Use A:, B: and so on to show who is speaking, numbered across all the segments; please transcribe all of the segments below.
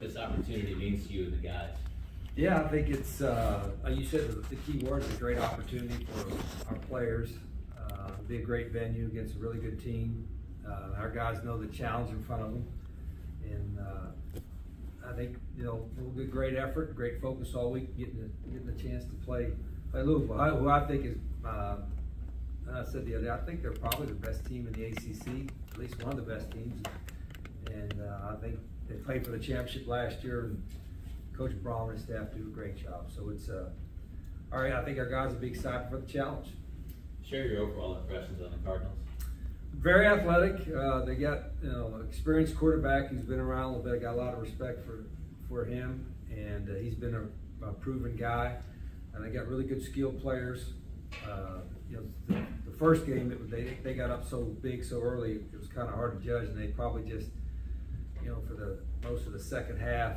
A: This opportunity means to you and the guys.
B: Yeah, I think it's, you said the key word is a great opportunity for our players. Be a great venue against a really good team. Our guys know the challenge in front of them. And I think, we'll get great effort, great focus all week, getting the chance to play Louisville, who I think is, and I said the other day, I think they're probably the best team in the ACC, at least one of the best teams. And I think they played for the championship last year, and Coach Braun and his staff do a great job. So it's, all right, I think our guys will be excited for the challenge.
A: Share your overall impressions on the Cardinals.
B: Very athletic. They got experienced quarterback. He's been around a little bit. I got a lot of respect for him, and he's been a proven guy. And they got really good skilled players. The first game they got up so big so early, it was kind of hard to judge, and they probably just for the most of the second half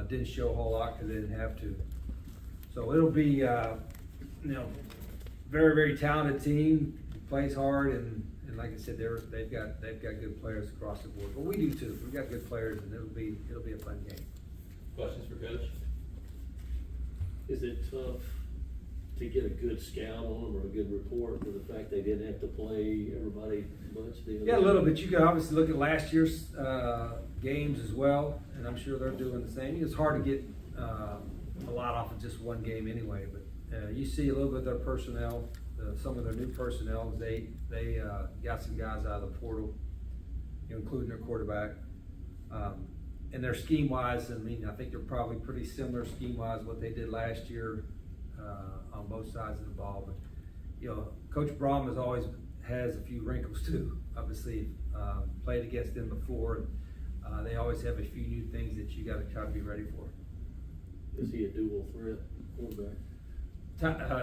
B: didn't show a whole lot because they didn't have to. So it'll be very, very talented team, plays hard, and like I said, they've got good players across the board. But we do too. We've got good players, and it'll be a fun game.
A: Questions for Coach?
C: Is it tough to get a good scout on them or a good report for the fact they didn't have to play everybody much?
B: Yeah, a little bit. You can obviously look at last year's games as well, and I'm sure they're doing the same. It's hard to get a lot off of just one game anyway, but you see a little bit of their personnel, some of their new personnel. They got some guys out of the portal, including their quarterback. And their scheme-wise, I think they're probably pretty similar scheme-wise what they did last year on both sides of the ball. But Coach Braun has a few wrinkles too. Obviously, played against them before. They always have a few new things that you got to try to be ready for.
C: Is he a dual threat quarterback?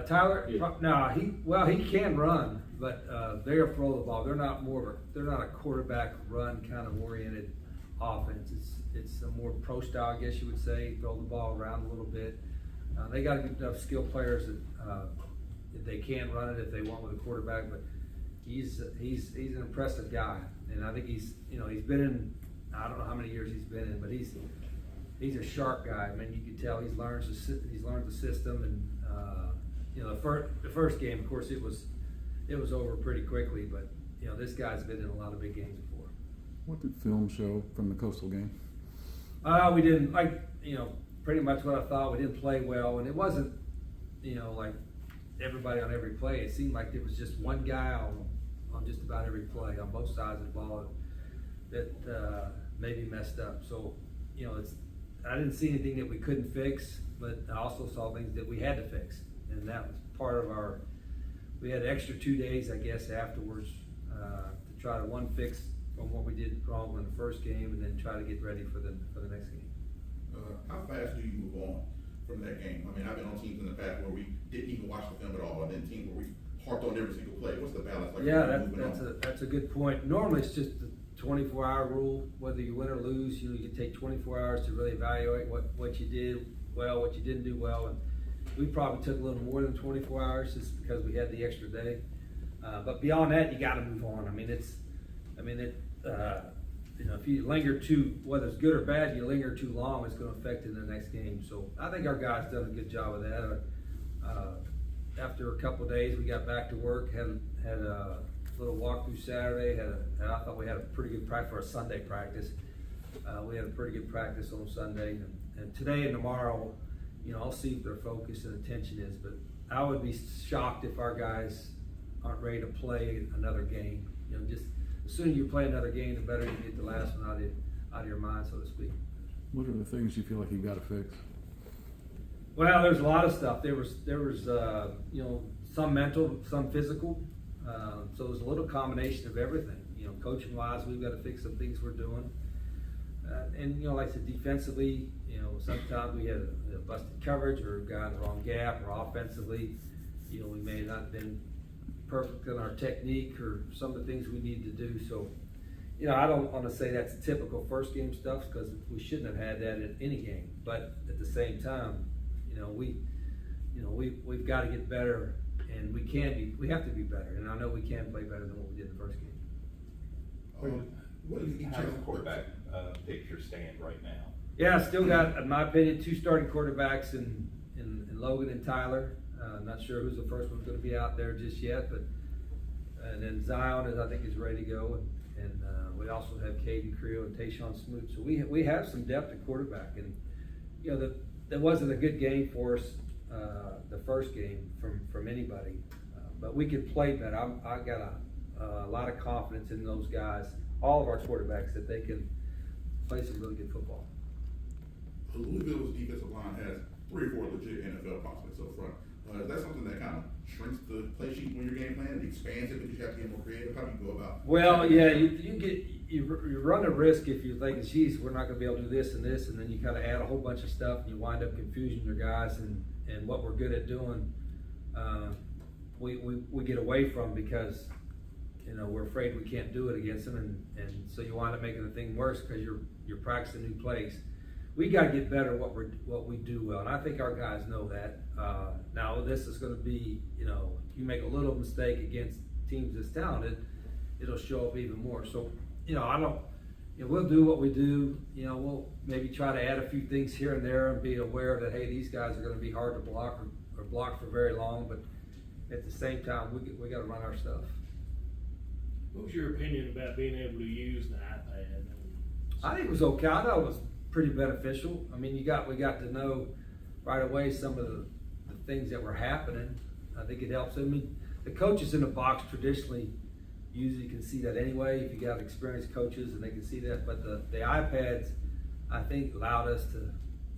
B: Tyler,
C: Yeah.
B: No, he can run, but they'll throw the ball. They're not a quarterback run kind of oriented offense. It's a more pro style, I guess you would say. Throw the ball around a little bit. They got enough skilled players that they can run it if they want with a quarterback. But he's an impressive guy, and I think he's been in, I don't know how many years he's been in, but he's a sharp guy. You can tell he's learned the system, and the first game, of course, it was over pretty quickly. But this guy's been in a lot of big games before.
D: What did film show from the Coastal game?
B: We didn't pretty much what I thought. We didn't play well, and it wasn't like everybody on every play. It seemed like there was just one guy on just about every play on both sides of the ball that maybe messed up. So I didn't see anything that we couldn't fix, but I also saw things that we had to fix, and that was part of we had an extra 2 days, I guess, afterwards to try to fix from what we did wrong in the first game, and then try to get ready for the next game.
E: How fast do you move on from that game? I've been on teams in the past where we didn't even watch the film at all, and then teams where we harped on every single play. What's the balance like?
B: Yeah, that's a good point. Normally, it's just the 24-hour rule. Whether you win or lose, you take 24 hours to really evaluate what you did well, what you didn't do well, and we probably took a little more than 24 hours just because we had the extra day. But beyond that, you got to move on. If you linger whether it's good or bad, you linger too long, it's going to affect it in the next game. So I think our guys done a good job of that. After a couple of days, we got back to work, had a little walkthrough Saturday. I thought we had a pretty good practice for a Sunday practice. We had a pretty good practice on Sunday, and today and tomorrow, I'll see what their focus and attention is. But I would be shocked if our guys aren't ready to play another game. Just the sooner you play another game, the better you get the last one out of your mind, so to speak.
D: What are the things you feel like you've got to fix?
B: Well, there's a lot of stuff. There was some mental, some physical. So it was a little combination of everything. Coaching wise, we've got to fix some things we're doing. And like I said, defensively, sometimes we had a busted coverage or got in the wrong gap, or offensively, we may not have been perfect in our technique or some of the things we need to do. So, I don't want to say that's typical first game stuff, because we shouldn't have had that in any game. But at the same time, we've got to get better, and we have to be better. And I know we can play better than what we did in the first game.
E: What is each
F: How does
E: of
F: the quarterback picture stand right now?
B: Yeah, still got, in my opinion, two starting quarterbacks in Logan and Tyler. Not sure who's the first one's gonna be out there just yet, but, and then Zion is, I think, is ready to go. And we also have Caden Creel and Tayshawn Smoot. So we have some depth at quarterback. And, you know, that wasn't a good game for us, the first game from anybody. But we could play better. I got a lot of confidence in those guys, all of our quarterbacks, that they can play some really good football.
E: Louisville's defensive line has 3 or 4 legit NFL prospects up front. Is that something that kind of shrinks the play sheet when your game plan and expands it because you have to get more creative? How do you go about?
B: Well, yeah, you run a risk if you're thinking, geez, we're not going to be able to do this and this, and then you kind of add a whole bunch of stuff and you wind up confusing your guys and what we're good at doing. We get away from because, you know, we're afraid we can't do it against them, and so you wind up making the thing worse because you're practicing new plays. We got to get better at what we do well, and I think our guys know that. Now this is going to be, you know, you make a little mistake against teams that's talented, it'll show up even more. So, you know, we'll do what we do. You know, we'll maybe try to add a few things here and there and be aware that, hey, these guys are going to be hard to block or block for very long, but at the same time, we got to run our stuff.
F: What was your opinion about being able to use the iPad?
B: I think it was okay. I thought it was pretty beneficial. I mean, we got to know right away some of the things that were happening. I think it helps. I mean, the coaches in the box traditionally usually can see that anyway, if you got experienced coaches and they can see that. But the iPads, I think, allowed us to,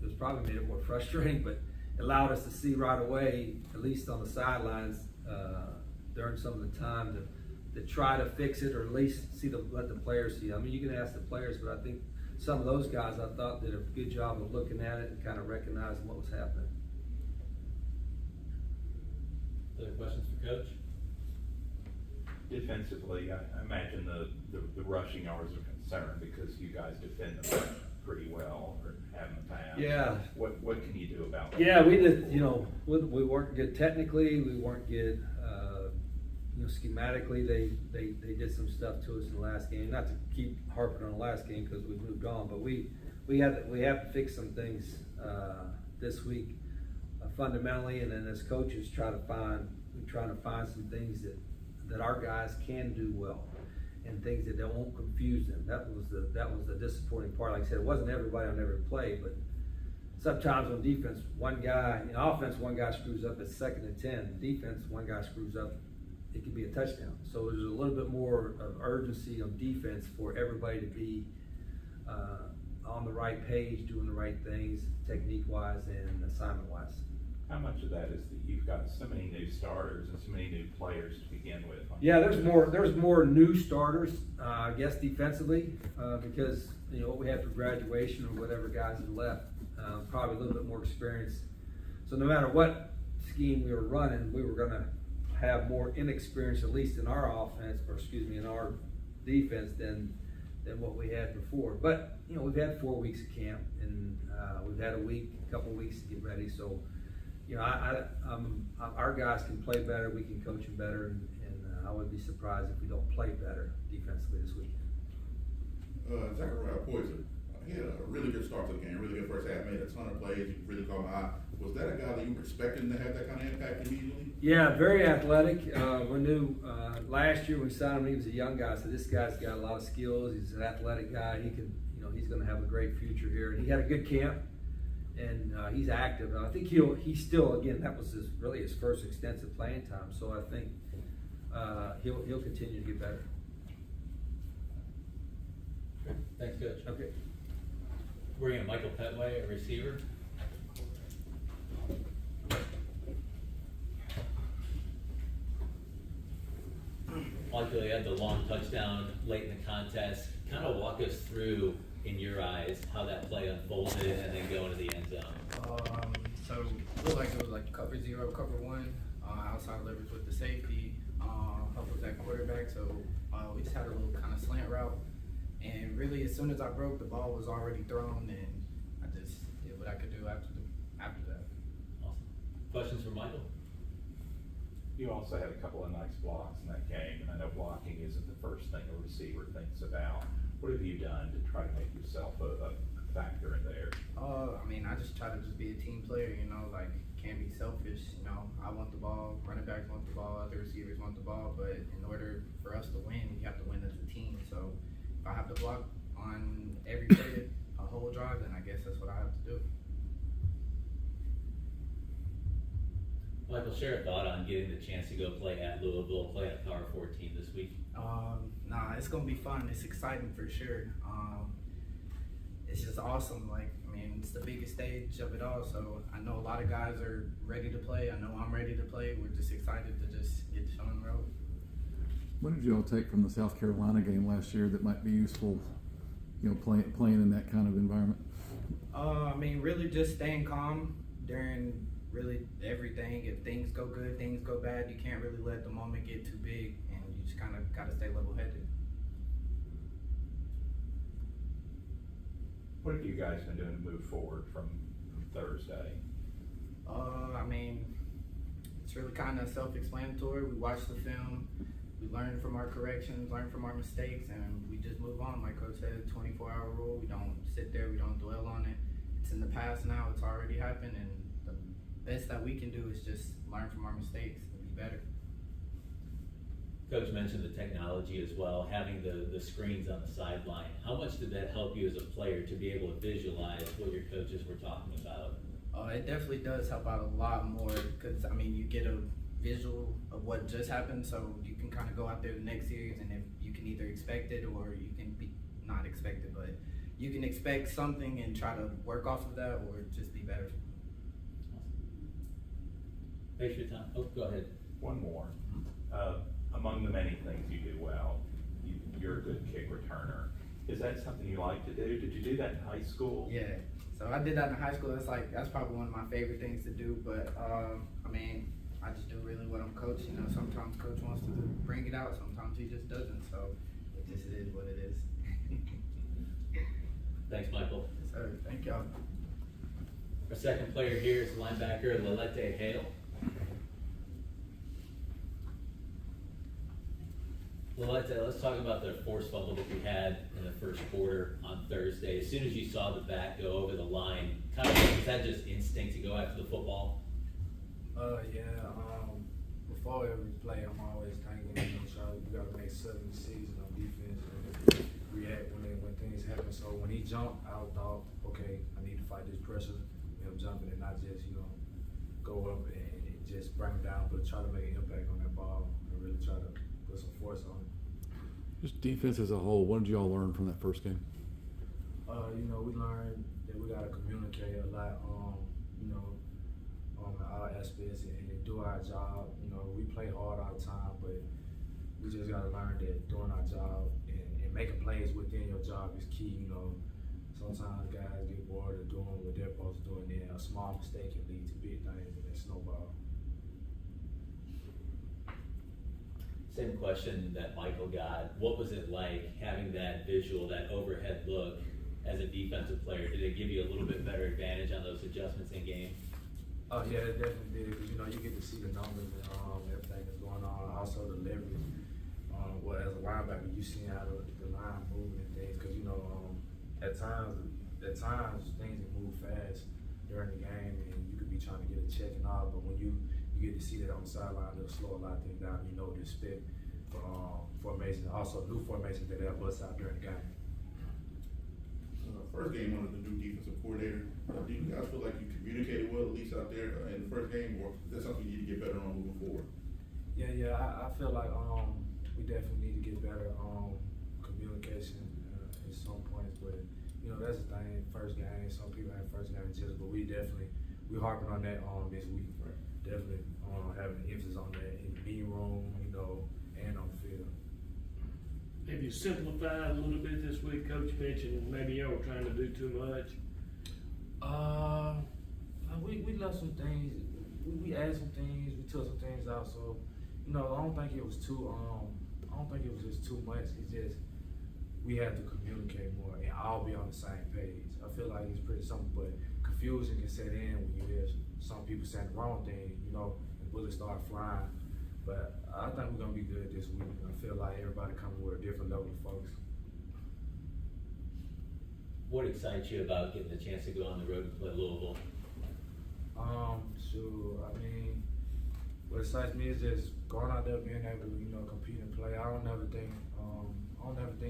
B: it was probably made it more frustrating, but it allowed us to see right away, at least on the sidelines, during some of the time to try to fix it, or at least let the players see. I mean, you can ask the players, but I think some of those guys, I thought, did a good job of looking at it and kind of recognizing what was happening.
A: Other questions for Coach?
G: Defensively, I imagine the rushing yards are concerned because you guys defend them pretty well, or have in the past.
B: Yeah.
G: What can you do about that?
B: Yeah, we did. You know, we weren't good technically. We weren't good. You know, schematically, they did some stuff to us in the last game. Not to keep harping on the last game because we moved on, but we have to fix some things this week fundamentally, and then as coaches we're trying to find some things that our guys can do well, and things that won't confuse them. That was the disappointing part. Like I said, it wasn't everybody on every play, but sometimes on defense, one guy, in offense, one guy screws up at 2nd and 10. Defense, one guy screws up, it could be a touchdown. So there's a little bit more of urgency on defense for everybody to be on the right page, doing the right things, technique-wise and assignment-wise.
G: How much of that is that you've got so many new starters and so many new players to begin with?
B: Yeah, there's more new starters, I guess, defensively, because, you know, what we had for graduation or whatever guys have left, probably a little bit more experience. So no matter what scheme we were running, we were gonna have more inexperience, at least in our offense, in our defense than what we had before. But, you know, we've had 4 weeks of camp, and we've had a couple of weeks to get ready. So, you know, our guys can play better, we can coach them better, and I would be surprised if we don't play better defensively this weekend.
E: Zachariah Poyser, he had a really good start to the game, really good first half, made a ton of plays, he really caught my eye. Was that a guy that you were expecting to have that kind of impact immediately?
B: Yeah, very athletic. We knew last year when we signed him, he was a young guy, so this guy's got a lot of skills. He's an athletic guy. He can, you know, he's going to have a great future here. And he had a good camp, and he's active. I think he's still, again, that was really his first extensive playing time. So I think he'll continue to get better.
A: Good. Thanks, Coach.
B: Okay.
A: Bring in Michael Petway, a receiver. Michael, you had the long touchdown late in the contest. Kind of walk us through, in your eyes, how that play unfolded and then go into the end zone.
H: So it looked like it was like cover 0, cover 1, outside leverage with the safety, help with that quarterback. So we just had a little kind of slant route, and really as soon as I broke, the ball was already thrown, and I just did what I could do after that.
A: Awesome. Questions for Michael?
G: You also had a couple of nice blocks in that game, and I know blocking isn't the first thing a receiver thinks about. What have you done to try to make yourself a factor in there?
H: I mean, I just try to just be a team player, you know, like, can't be selfish, you know. I want the ball, running backs want the ball, other receivers want the ball, but in order for us to win, you have to win as a team. So if I have to block on every play, a whole drive, then I guess that's what I have to do.
A: Michael, share a thought on getting the chance to go play at Louisville, play at Power 14 this week.
H: Nah, it's gonna be fun. It's exciting for sure. It's just awesome. Like, I mean, it's the biggest stage of it all. So I know a lot of guys are ready to play. I know I'm ready to play. We're just excited to just get the show on the road.
D: What did you all take from the South Carolina game last year that might be useful, you know, playing in that kind of environment?
H: I mean, really just staying calm during really everything. If things go good, things go bad, you can't really let the moment get too big, and you just kind of got to stay level-headed.
G: What have you guys been doing to move forward from Thursday?
H: I mean, it's really kind of self-explanatory. We watch the film, we learn from our corrections, learn from our mistakes, and we just move on. Like Coach said, 24-hour rule. We don't sit there, we don't dwell on it. It's in the past now, it's already happened, and the best that we can do is just learn from our mistakes and be better.
A: Coach mentioned the technology as well, having the screens on the sideline. How much did that help you as a player to be able to visualize what your coaches were talking about?
H: It definitely does help out a lot more because, I mean, you get a visual of what just happened, so you can kind of go out there the next series, and if you can either expect it or you can be not expect it, but you can expect something and try to work off of that or just be better.
A: Thanks for your time. Oh, go ahead.
G: One more. Among the many things you do well, you're a good kick returner. Is that something you like to do? Did you do that in high school?
H: Yeah, so I did that in high school. That's probably one of my favorite things to do, but I mean, I just do really what I'm coaching. You know, sometimes coach wants to bring it out, sometimes he just doesn't, so it just is what it is.
A: Thanks, Michael.
H: Yes, sir. Thank y'all.
A: Our second player here is linebacker Lalette Hale. Lalette, let's talk about the forced fumble that you had in the first quarter on Thursday. As soon as you saw the back go over the line, kind of was that just instinct to go after the football?
I: Before every play, I'm always thinking, you know, we got to make certain decisions on defense and react when things happen. So when he jumped, I thought, okay, I need to fight this pressure. I'm jumping and not just, you know, go up and just bring him down, but try to make an impact on that ball and really try to put some force on it.
D: Just defense as a whole, what did y'all learn from that first game?
I: You know, we learned that we got to communicate a lot, you know, on our aspects and do our job. You know, we play hard all the time, but we just got to learn that doing our job and making plays within your job is key. You know, sometimes guys get bored of doing what they're supposed to do, and then a small mistake can lead to big things and then snowball.
A: Same question that Michael got. What was it like having that visual, that overhead look as a defensive player? Did it give you a little bit better advantage on those adjustments in game?
I: Oh yeah, it definitely did, because you know you get to see the numbers and everything that's going on. Also the leverage. Well, as a linebacker, you see how the line moving and things, because you know at times things can move fast during the game, and you could be trying to get a check and all. But when you get to see that on the sideline, it'll slow a lot of things down. You know what to expect for formation. Also, new formations that they'll bust out during the game.
E: First game under the new defensive coordinator, do you guys feel like you communicated well, at least out there in the first game, or is that something you need to get better on moving forward?
I: Yeah, I feel like we definitely need to get better on communication at some points, but you know that's the thing. First game, some people have first game jitters, but we harping on that this week.
E: Right.
I: Definitely having an emphasis on that in the meeting room, you know, and on the field.
F: Have you simplified a little bit this week? Coach mentioned maybe y'all were trying to do too much.
I: We left some things. We added some things. We took some things out. So, you know, I don't think it was too. I don't think it was just too much. It's just we had to communicate more and all be on the same page. I feel like it's pretty simple, but confusion can set in when you hear some people saying the wrong thing. You know, and bullets start flying. But I think we're gonna be good this week. I feel like everybody coming with a different level of focus.
A: what excites you about getting the chance to go on the road and play Louisville?
I: Sure. I mean, what excites me is just going out there, being able to, compete and play. I don't never think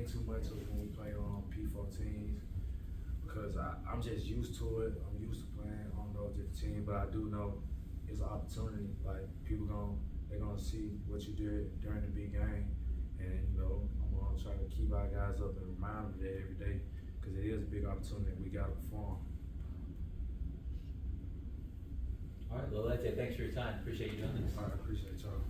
I: too much of when we play P4 teams because I'm just used to it. I'm used to playing on those different teams, but I do know it's an opportunity. Like they're gonna see what you did during the big game, and I'm gonna try to keep our guys up and remind them of that every day because it is a big opportunity. We gotta perform.
A: All right, well, that's it. Thanks for your time. Appreciate you doing this.
I: All right, I appreciate y'all.